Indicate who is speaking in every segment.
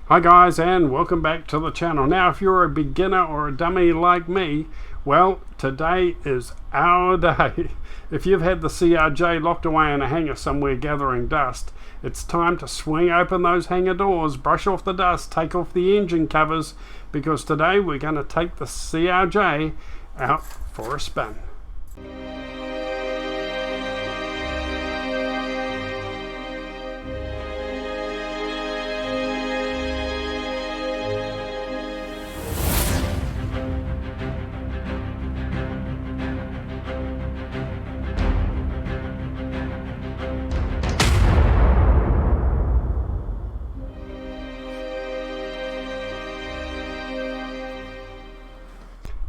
Speaker 1: Hi guys, and welcome back to the channel. Now if you're a beginner or a dummy like me, well, today is our day. If you've had the CRJ locked away in a hangar somewhere gathering dust, it's time to swing open those hangar doors, brush off the dust, take off the engine covers, because today we're going to take the CRJ out for a spin.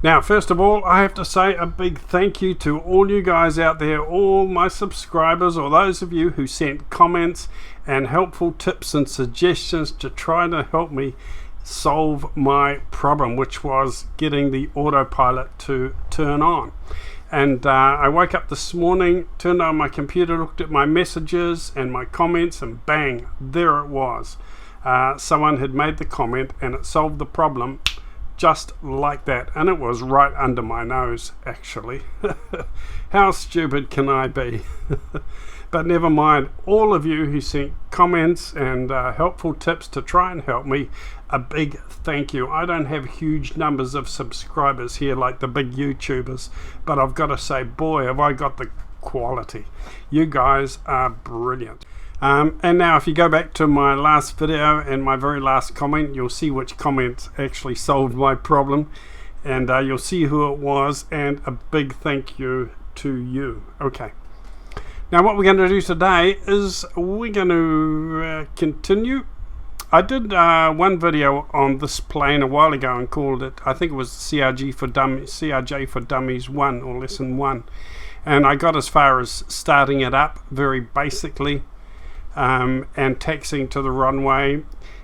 Speaker 1: Now, first of all, I have to say a big thank you to all you guys out there, all my subscribers, or those of you who sent comments and helpful tips and suggestions to try to help me solve my problem, which was getting the autopilot to turn on. And I woke up this morning, turned on my computer, looked at my messages and my comments, and bang, there it was. Someone had made the comment and it solved the problem just like that, and it was right under my nose, actually. How stupid can I be? But never mind, all of you who sent comments and helpful tips to try and help me, a big thank you. I don't have huge numbers of subscribers here like the big YouTubers, but I've got to say, boy, have I got the quality. You guys are brilliant. And now if you go back to my last video and my very last comment, you'll see which comment actually solved my problem, and you'll see who it was, and a big thank you to you. Okay, now what we're going to do today is we're going to continue. I did one video on this plane a while ago and called it, I think it was CRJ for Dummies 1 or lesson 1, and I got as far as starting it up very basically, and taxiing to the runway,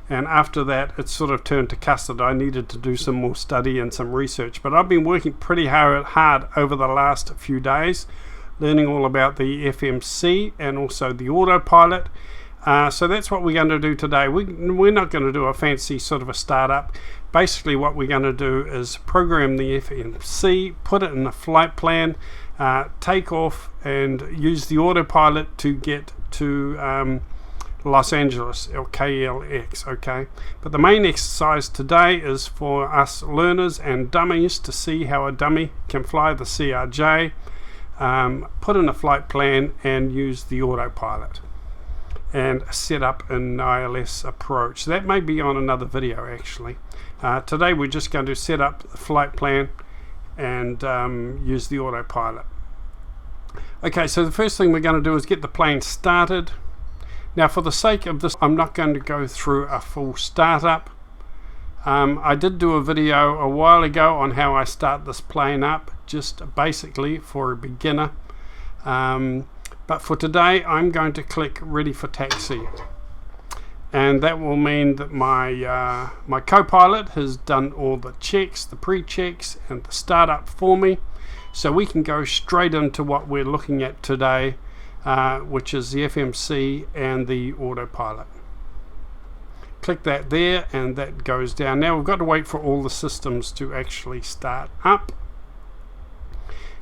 Speaker 1: and after that it sort of turned to custard. I needed to do some more study and some research, but I've been working pretty hard over the last few days learning all about the FMC and also the autopilot. So that's what we're going to do today. We're not going to do a fancy sort of a startup. Basically what we're going to do is program the FMC, put it in a flight plan, take off and use the autopilot to get to Los Angeles, or KLX. Okay, but the main exercise today is for us learners and dummies to see how a dummy can fly the CRJ, put in a flight plan and use the autopilot and set up an ILS approach. That may be on another video actually. Today we're just going to set up the flight plan and use the autopilot. Okay, so the first thing we're going to do is get the plane started. Now for the sake of this, I'm not going to go through a full startup. I did do a video a while ago on how I start this plane up, just basically for a beginner. But for today, I'm going to click ready for taxi. And that will mean that my co-pilot has done all the checks, the pre-checks and the startup for me. So we can go straight into what we're looking at today, which is the FMC and the autopilot. Click that there and that goes down. Now we've got to wait for all the systems to actually start up,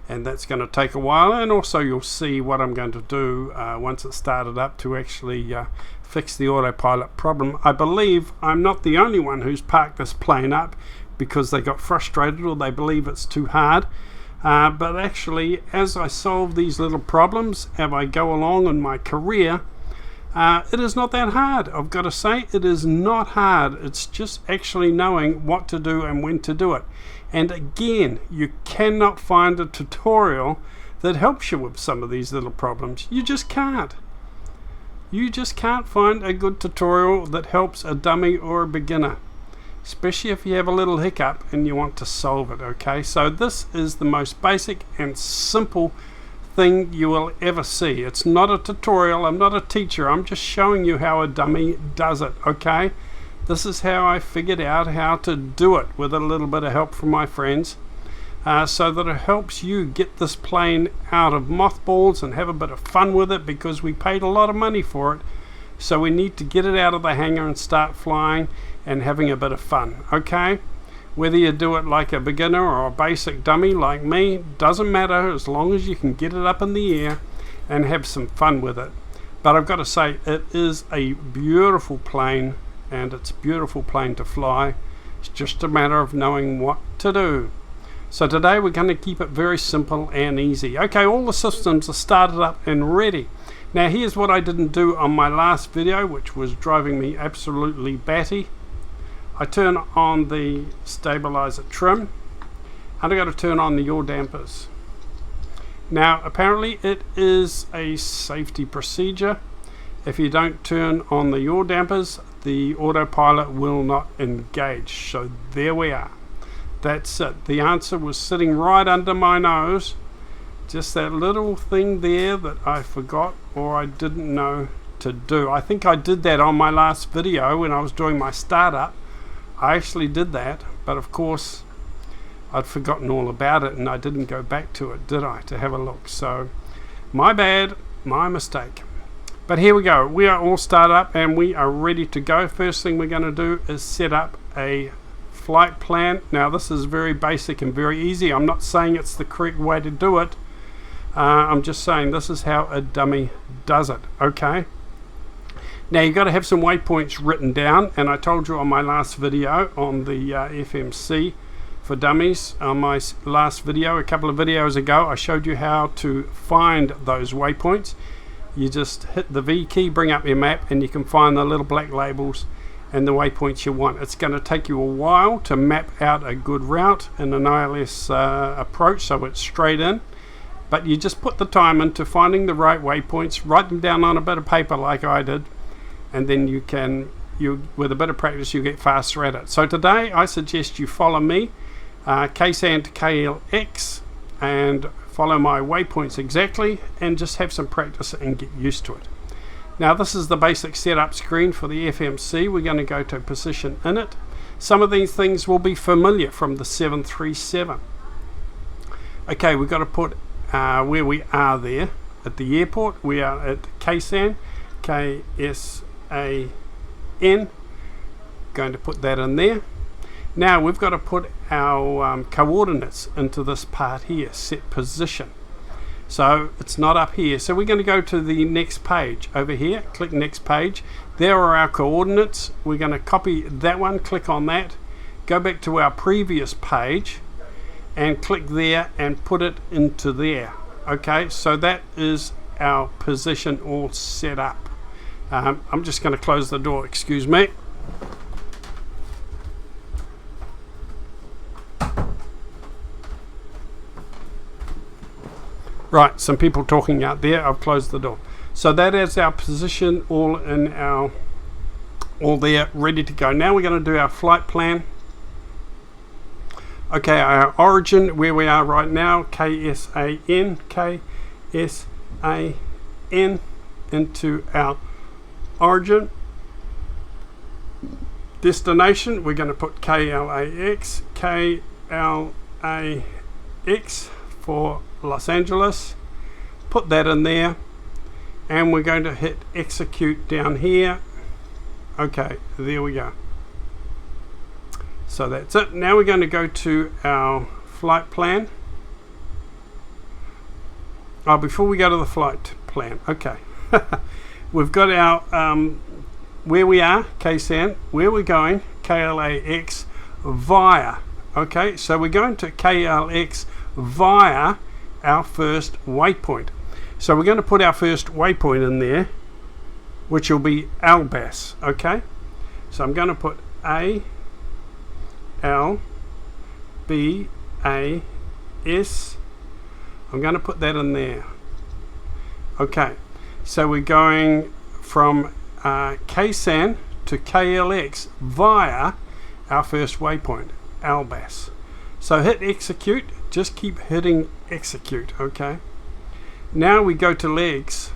Speaker 1: and that's going to take a while, and also you'll see what I'm going to do once it's started up to actually fix the autopilot problem. I believe I'm not the only one who's parked this plane up because they got frustrated or they believe it's too hard. But actually, as I solve these little problems, as I go along in my career, it is not that hard. I've got to say, it is not hard. It's just actually knowing what to do and when to do it. And again, you cannot find a tutorial that helps you with some of these little problems. You just can't. You just can't find a good tutorial that helps a dummy or a beginner, especially if you have a little hiccup and you want to solve it. Okay, so this is the most basic and simple thing you will ever see. It's not a tutorial. I'm not a teacher. I'm just showing you how a dummy does it. Okay, this is how I figured out how to do it with a little bit of help from my friends, so that it helps you get this plane out of mothballs and have a bit of fun with it, because we paid a lot of money for it So we need to get it out of the hangar and start flying and having a bit of fun, okay? Whether you do it like a beginner or a basic dummy like me, doesn't matter, as long as you can get it up in the air and have some fun with it. But I've got to say, it is a beautiful plane, and it's a beautiful plane to fly. It's just a matter of knowing what to do. So today we're going to keep it very simple and easy. Okay, all the systems are started up and ready. Now here's what I didn't do on my last video, which was driving me absolutely batty. I turn on the stabilizer trim, and I got to turn on the yaw dampers. Now apparently it is a safety procedure. If you don't turn on the yaw dampers, the autopilot will not engage. So there we are. That's it. The answer was sitting right under my nose. Just that little thing there that I forgot or I didn't know to do. I think I did that on my last video when I was doing my startup. I actually did that, but of course I'd forgotten all about it and I didn't go back to it, did I, to have a look. So my bad, my mistake. But here we go. We are all started up and we are ready to go. First thing we're going to do is set up a flight plan. Now this is very basic and very easy. I'm not saying it's the correct way to do it. I'm just saying this is how a dummy does it, okay? Now you've got to have some waypoints written down, and I told you on my last video on the FMC for dummies, on my last video a couple of videos ago, I showed you how to find those waypoints. You just hit the V key, bring up your map, and you can find the little black labels and the waypoints you want. It's going to take you a while to map out a good route in an ILS approach, so it's straight in. But you just put the time into finding the right waypoints, write them down on a bit of paper like I did, and then with a bit of practice you get faster at it. So today I suggest you follow me, KSAN to KLX, and follow my waypoints exactly, and just have some practice and get used to it. Now this is the basic setup screen for the FMC. We're going to go to position in it. Some of these things will be familiar from the 737. Okay, we've got to put where we are there at the airport. We are at KSAN, KSAN, going to put that in there. Now we've got to put our coordinates into this part here, set position. So it's not up here, so we're going to go to the next page over here, click next page. There are our coordinates. We're going to copy that one, click on that, go back to our previous page and click there and put it into there. Okay, so that is our position all set up. I'm just going to close the door, excuse me. Right, some people talking out there. I've closed the door. So that is our position all there, ready to go. Now we're going to do our flight plan. Okay, our origin, where we are right now, KSAN, KSAN, into our origin. Destination, we're going to put KLAX, KLAX for Los Angeles. Put that in there, and we're going to hit execute down here. Okay, there we go. So that's it. Now we're going to go to our flight plan. Before we go to the flight plan, okay. We've got our where we are, KSAN, where we're going, KLAX, via. Okay, so we're going to KLX via our first waypoint. So we're going to put our first waypoint in there, which will be Albas. Okay, so I'm going to put A L B A S. I'm going to put that in there. Okay, so we're going from KSAN to KLX via our first waypoint, Albas. So hit execute, just keep hitting execute. Okay, now we go to legs.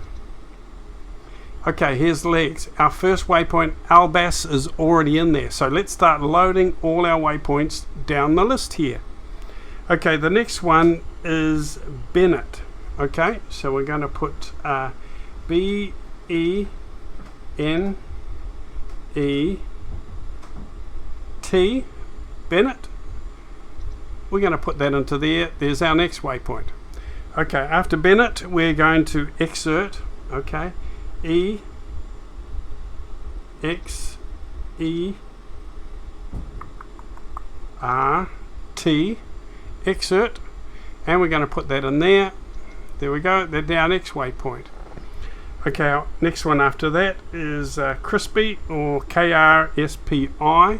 Speaker 1: Okay, here's legs. Our first waypoint, Albas, is already in there. So let's start loading all our waypoints down the list here. Okay, the next one is Bennett. Okay, so we're going to put B-E-N-N-E-T. Bennett. We're going to put that into there. There's our next waypoint. Okay, after Bennett, we're going to exert. Okay, exert, and we're going to put that in there. There we go. That's our next waypoint. Okay, our next one after that is Crispy, or KRSPI.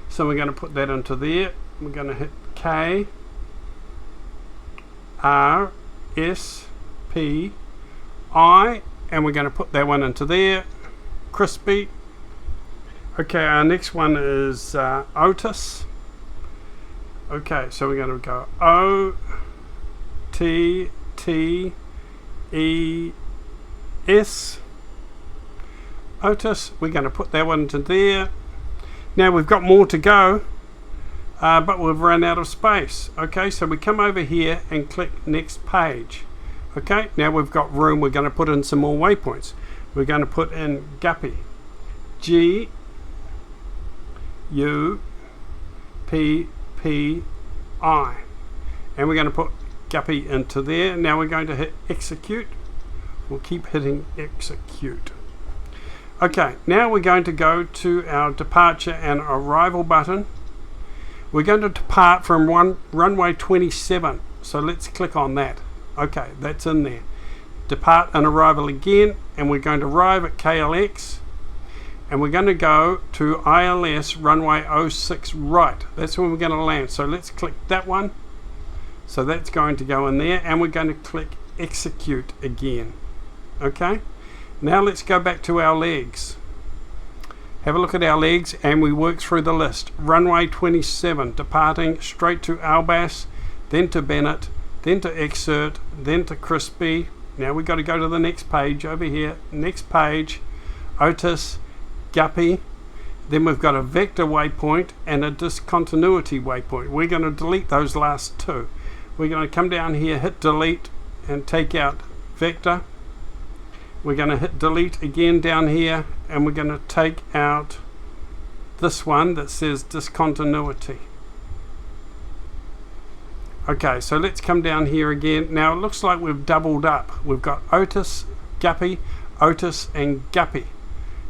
Speaker 1: So we're going to put that into there. We're going to hit KRSPI, and we're going to put that one into there. Crispy. Okay, our next one is Otis. Okay, so we're going to go OTTES. Otis. We're going to put that one into there. Now we've got more to go, but we've run out of space. Okay, so we come over here and click next page. Okay, now we've got room. We're going to put in some more waypoints. We're going to put in Guppy. GUPPI, and we're going to put Guppy into there. Now we're going to hit execute. We'll keep hitting execute. Okay, now we're going to go to our departure and arrival button. We're going to depart from runway 27, so let's click on that. Okay, that's in there. Depart and arrival again, and we're going to arrive at KLX, and we're going to go to ILS runway 06 right. That's where we're going to land, so let's click that one. So that's going to go in there, and we're going to click execute again. Okay, now let's go back to our legs. Have a look at our legs, and we work through the list. Runway 27, departing straight to Albas, then to Bennett, then to Exert, then to Crispy. Now we've got to go to the next page over here. Next page, Otis, Guppy. Then we've got a vector waypoint and a discontinuity waypoint. We're going to delete those last two. We're going to come down here, hit delete, and take out vector. We're going to hit delete again down here, and we're going to take out this one that says discontinuity. Okay, so let's come down here again. Now it looks like we've doubled up. We've got Otis, Guppy, Otis, and Guppy.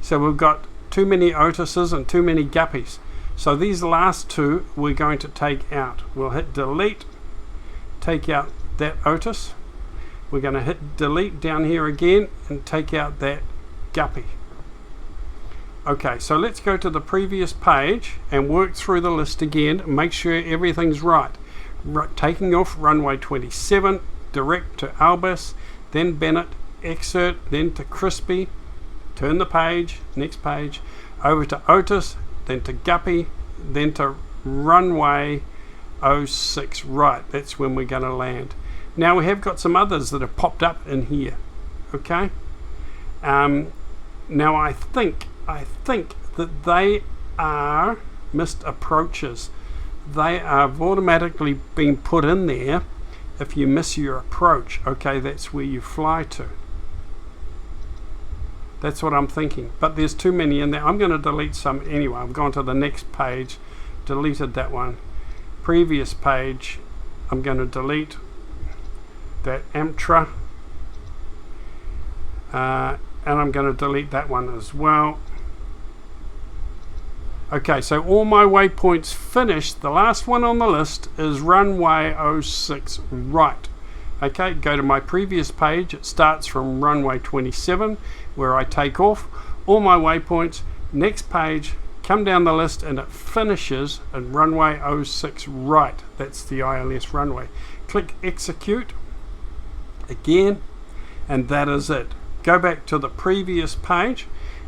Speaker 1: So we've got too many Otises and too many Guppies. So these last two we're going to take out. We'll hit delete, take out that Otis. We're going to hit delete down here again and take out that Guppy. Okay, so let's go to the previous page and work through the list again and make sure everything's right. Taking off runway 27, direct to Albus, then Bennett, Exert, then to Crispy, turn the page, next page, over to Otis, then to Guppy, then to runway 06 right. That's when we're going to land. Now we have got some others that have popped up in here. Okay. Now I think that they are missed approaches. They have automatically been put in there if you miss your approach. Okay, that's where you fly to. That's what I'm thinking. But there's too many in there. I'm going to delete some anyway. I've gone to the next page, deleted that one. Previous page, I'm going to delete that Amtra, and I'm going to delete that one as well. Okay, so all my waypoints finished. The last one on the list is runway 06 right. Okay, go to my previous page. It starts from runway 27 where I take off. All my waypoints, next page, come down the list, and it finishes at runway 06 right. That's the ILS runway. Click execute again, and that is it. Go back to the previous page,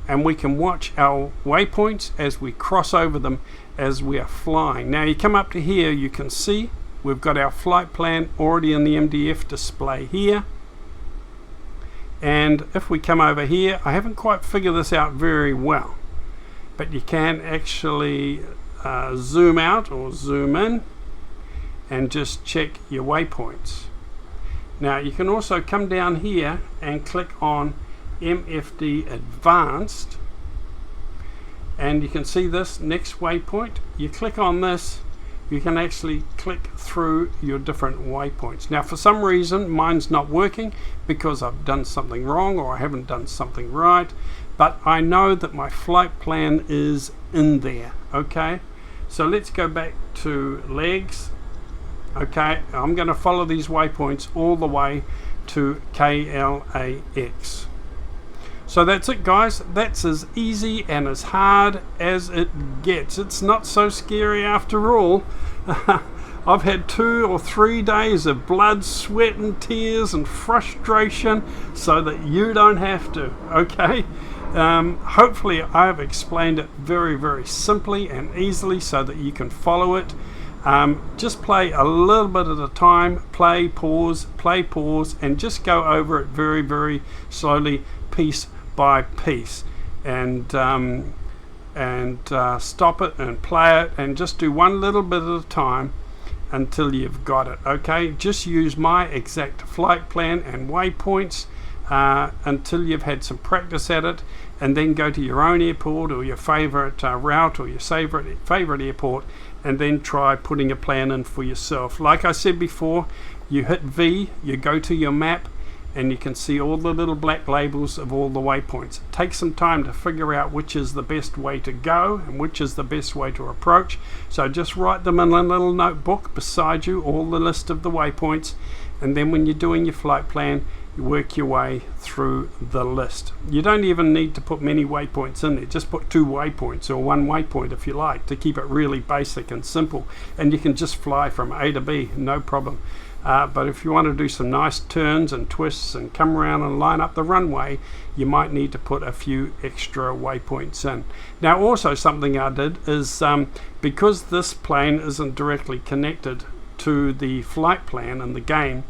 Speaker 1: and we can watch our waypoints as we cross over them as we are flying. Now you come up to here, you can see we've got our flight plan already in the MDF display here. And if we come over here, I haven't quite figured this out very well, but you can actually zoom out or zoom in and just check your waypoints. Now you can also come down here and click on MFD Advanced, and you can see this next waypoint. You click on this, you can actually click through your different waypoints. Now for some reason mine's not working because I've done something wrong or I haven't done something right, but I know that my flight plan is in there. Okay, so let's go back to legs. Okay, I'm going to follow these waypoints all the way to KLAX. So that's it, guys. That's as easy and as hard as it gets. It's not so scary after all. I've had 2 or 3 days of blood, sweat and tears and frustration so that you don't have to. Okay, hopefully I've explained it very, very simply and easily so that you can follow it. Just play a little bit at a time, play, pause, and just go over it very, very slowly, piece by piece, and stop it and play it and just do one little bit at a time until you've got it. Okay, just use my exact flight plan and waypoints until you've had some practice at it, and then go to your own airport or your favorite route or your favorite airport, and then try putting a plan in for yourself. Like I said before, you hit V, you go to your map, and you can see all the little black labels of all the waypoints. It takes some time to figure out which is the best way to go and which is the best way to approach. So just write them in a little notebook beside you, all the list of the waypoints, and then when you're doing your flight plan, you work your way through the list. You don't even need to put many waypoints in there. Just put 2 waypoints or 1 waypoint if you like, to keep it really basic and simple, and you can just fly from A to B, no problem. But if you want to do some nice turns and twists and come around and line up the runway, you might need to put a few extra waypoints in. Now also something I did is, because this plane isn't directly connected to the flight plan in the game,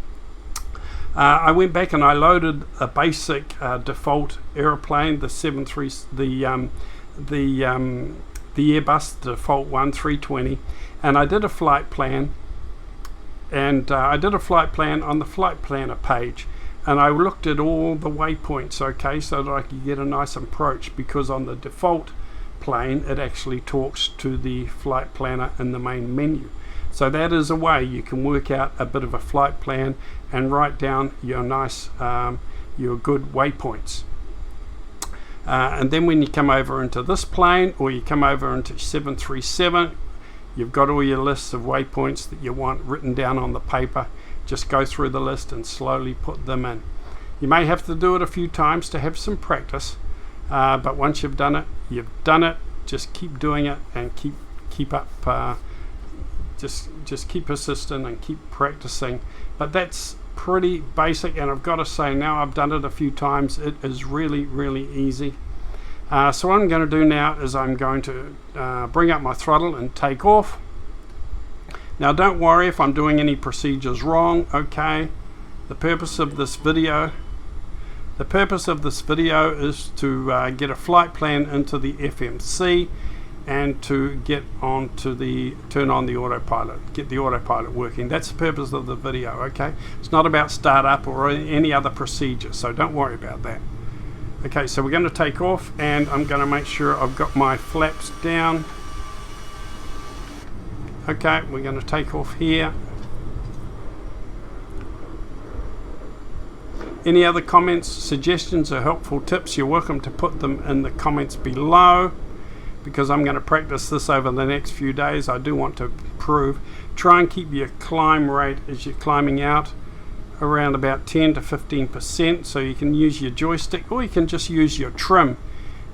Speaker 1: I went back and I loaded a basic default aeroplane, the Airbus default one, 320, and I did a flight plan. And I did a flight plan on the flight planner page, and I looked at all the waypoints, okay, so that I could get a nice approach, because on the default plane it actually talks to the flight planner in the main menu. So that is a way you can work out a bit of a flight plan and write down your nice your good waypoints. And then when you come over into this plane, or you come over into 737, you've got all your lists of waypoints that you want written down on the paper. Just go through the list and slowly put them in. You may have to do it a few times to have some practice, but once you've done it, you've done it. Just keep doing it and keep up. Just keep persistent and keep practicing. But that's pretty basic, and I've got to say, now I've done it a few times, it is really, really easy. So what I'm going to do now is I'm going to bring up my throttle and take off. Now don't worry if I'm doing any procedures wrong. Okay, the purpose of this video is to get a flight plan into the FMC and to get on to turn on the autopilot, get the autopilot working. That's the purpose of the video. Okay, it's not about startup or any other procedure, so don't worry about that. Okay, so we're going to take off, and I'm going to make sure I've got my flaps down. Okay, we're going to take off here. Any other comments, suggestions, or helpful tips, you're welcome to put them in the comments below, because I'm going to practice this over the next few days. I do want to improve. Try and keep your climb rate as you're climbing out around about 10 to 15%, so you can use your joystick, or you can just use your trim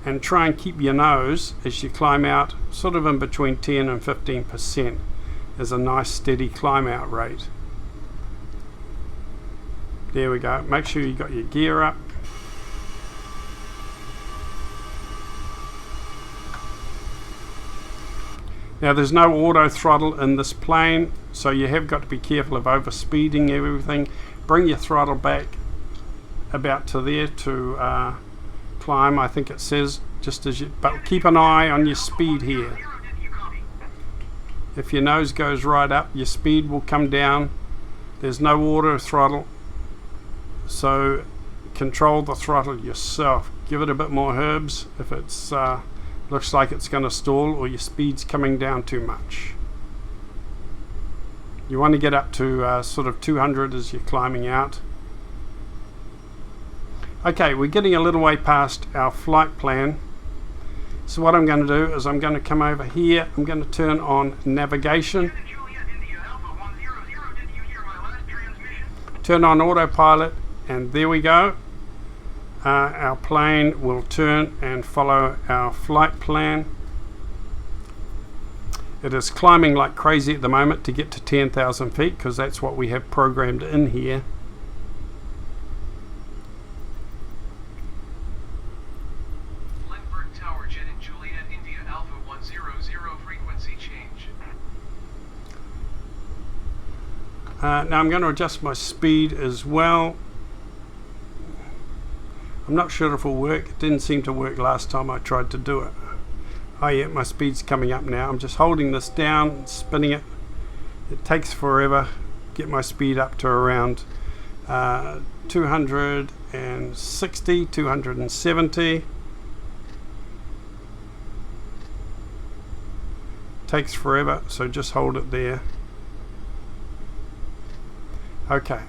Speaker 1: and try and keep your nose as you climb out sort of in between 10 and 15% as a nice steady climb out rate. There we go. Make sure you got your gear up. Now there's no auto throttle in this plane, so you have got to be careful of over speeding everything. Bring your throttle back about to there to climb, I think it says, just as you, but keep an eye on your speed here. If your nose goes right up, your speed will come down. There's no auto throttle, so control the throttle yourself. Give it a bit more herbs if it's looks like it's going to stall or your speed's coming down too much. You want to get up to sort of 200 as you're climbing out. Okay, we're getting a little way past our flight plan. So what I'm going to do is I'm going to come over here. I'm going to turn on navigation. Turn on autopilot, and there we go. Our plane will turn and follow our flight plan. It is climbing like crazy at the moment to get to 10,000 feet because that's what we have programmed in here.
Speaker 2: Tower Jet in Juliet, India Alpha 100 frequency change.
Speaker 1: Now I'm going to adjust my speed as well. I'm not sure if it'll work. It didn't seem to work last time I tried to do it. Oh yeah, my speed's coming up now. I'm just holding this down, spinning it. It takes forever. Get my speed up to around 260, 270. Takes forever, so just hold it there. Okay.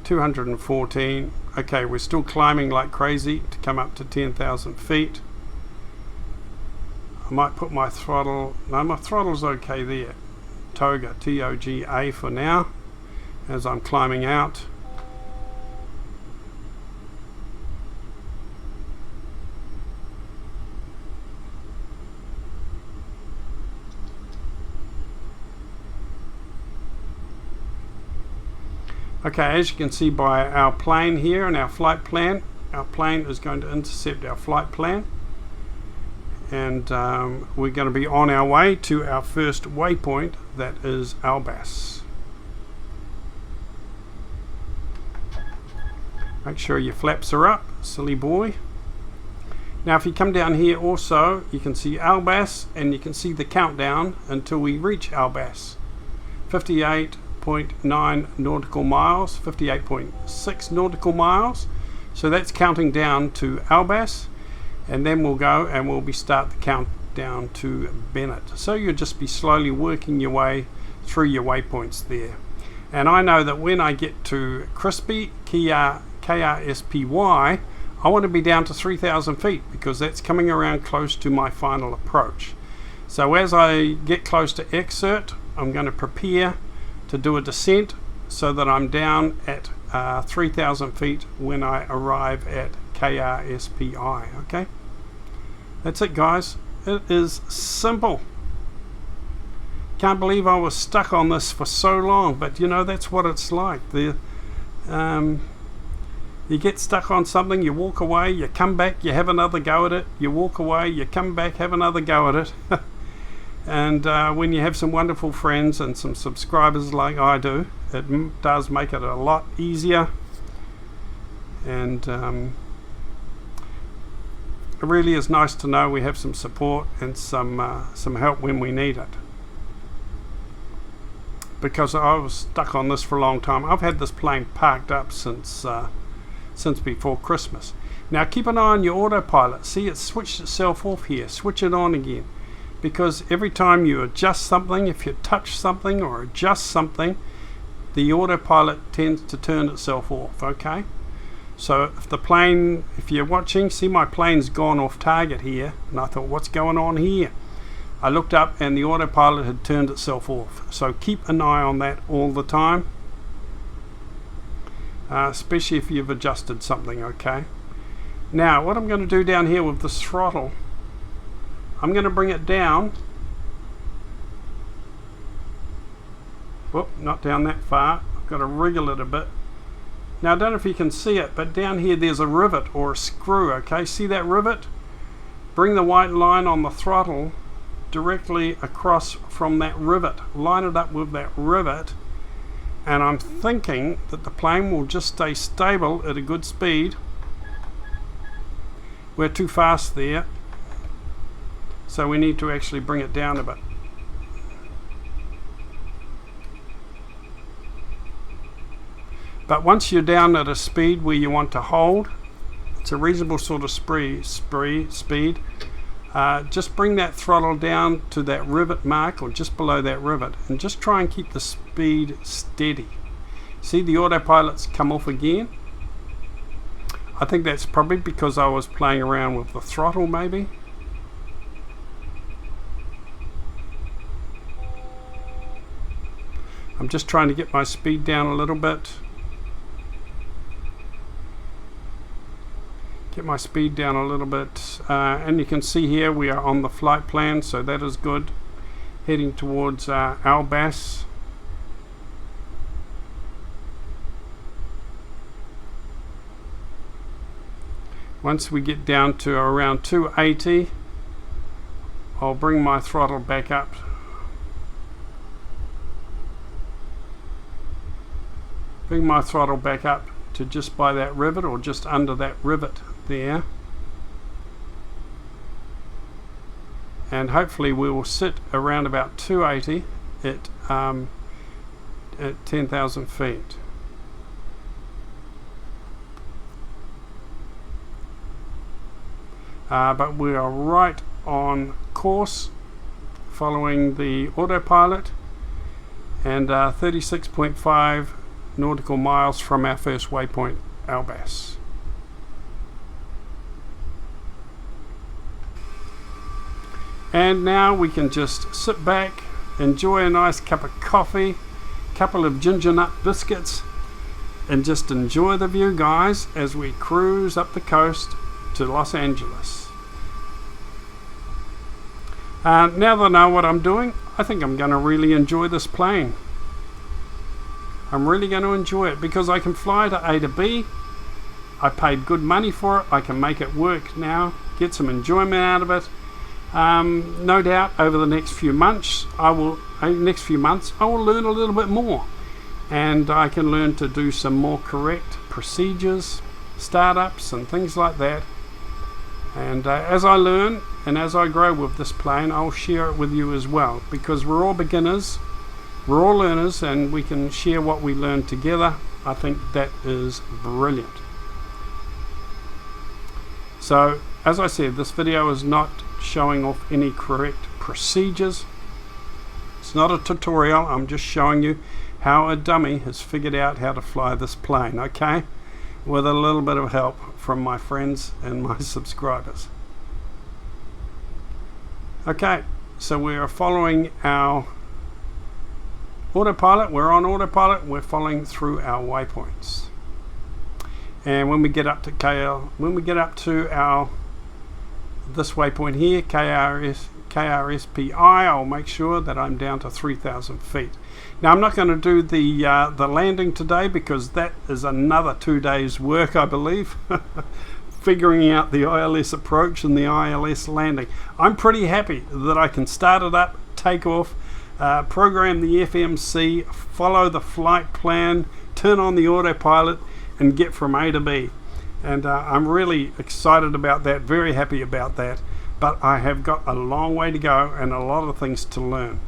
Speaker 1: 214. Okay, we're still climbing like crazy to come up to 10,000 feet. I might put my throttle, no, my throttle's okay there. Toga, T-O-G-A for now, as I'm climbing out. Okay, as you can see by our plane here and our flight plan, our plane is going to intercept our flight plan, and we're going to be on our way to our first waypoint, that is Albas. Make sure your flaps are up, silly boy. Now if you come down here also, you can see Albas, and you can see the countdown until we reach Albas. 58.9 nautical miles, 58.6 nautical miles. So that's counting down to Albas, and then we'll go and we'll start the countdown to Bennett. So you'll just be slowly working your way through your waypoints there. And I know that when I get to Crispy, KRSPY, I want to be down to 3,000 feet because that's coming around close to my final approach. So as I get close to Exert, I'm going to prepare to do a descent so that I'm down at 3,000 feet when I arrive at KRSPI. Okay, that's it, guys. It is simple. Can't believe I was stuck on this for so long, but you know, that's what it's like. You get stuck on something, you walk away, you come back, you have another go at it, you walk away, you come back, have another go at it. And when you have some wonderful friends and some subscribers like I do, it does make it a lot easier. And it really is nice to know we have some support and some help when we need it. Because I was stuck on this for a long time. I've had this plane parked up since before Christmas. Now keep an eye on your autopilot. See, it's switched itself off here. Switch it on again. Because every time you adjust something, if you touch something or adjust something, the autopilot tends to turn itself off. Okay, so if you're watching, see my plane's gone off target here, and I thought, what's going on here? I looked up and the autopilot had turned itself off. So keep an eye on that all the time, especially if you've adjusted something. Okay, now what I'm going to do down here with this throttle, I'm going to bring it down. Whoop, not down that far. I've got to wriggle it a bit. Now I don't know if you can see it, but down here there's a rivet or a screw. Okay, see that rivet? Bring the white line on the throttle directly across from that rivet. Line it up with that rivet, and I'm thinking that the plane will just stay stable at a good speed. We're too fast there. So we need to actually bring it down a bit. But once you're down at a speed where you want to hold, it's a reasonable sort of speed, just bring that throttle down to that rivet mark or just below that rivet, and just try and keep the speed steady. See the autopilot's come off again. I think that's probably because I was playing around with the throttle maybe. I'm just trying to get my speed down a little bit. Get my speed down a little bit, and you can see here we are on the flight plan, so that is good. Heading towards Albas. Once we get down to around 280, I'll bring my throttle back up. Bring my throttle back up to just by that rivet or just under that rivet there, and hopefully we will sit around about 280 at 10,000 feet. But we are right on course following the autopilot, and 36.5 nautical miles from our first waypoint, Albas. And now we can just sit back, enjoy a nice cup of coffee, couple of ginger nut biscuits, and just enjoy the view, guys, as we cruise up the coast to Los Angeles. Now that I know what I'm doing, I think I'm going to really enjoy this plane. I'm really going to enjoy it because I can fly to A to B. I paid good money for it. I can make it work now, get some enjoyment out of it. No doubt over the next few months I will learn a little bit more, and I can learn to do some more correct procedures, startups and things like that. And as I learn and as I grow with this plane, I'll share it with you as well, because we're all beginners, we're all learners, and we can share what we learn together. I think that is brilliant. So as I said, this video is not showing off any correct procedures. It's not a tutorial. I'm just showing you how a dummy has figured out how to fly this plane, okay, with a little bit of help from my friends and my subscribers. Okay, so we are following our autopilot. We're on autopilot. We're following through our waypoints, and when we get up to this waypoint here, KRSPI, I'll make sure that I'm down to 3,000 feet. Now I'm not going to do the landing today because that is another 2 days work, I believe. Figuring out the ILS approach and the ILS landing. I'm pretty happy that I can start it up, take off, program the FMC, follow the flight plan, turn on the autopilot, and get from A to B. And I'm really excited about that, very happy about that. But I have got a long way to go and a lot of things to learn.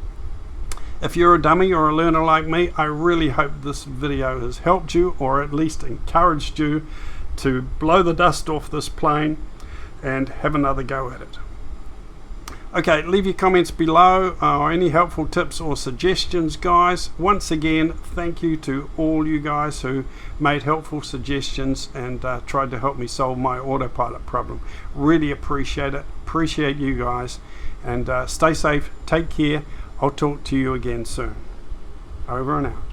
Speaker 1: If you're a dummy or a learner like me, I really hope this video has helped you, or at least encouraged you to blow the dust off this plane and have another go at it. Okay, leave your comments below, or any helpful tips or suggestions, guys. Once again, thank you to all you guys who made helpful suggestions and tried to help me solve my autopilot problem. Really appreciate it. Appreciate you guys. And stay safe. Take care. I'll talk to you again soon. Over and out.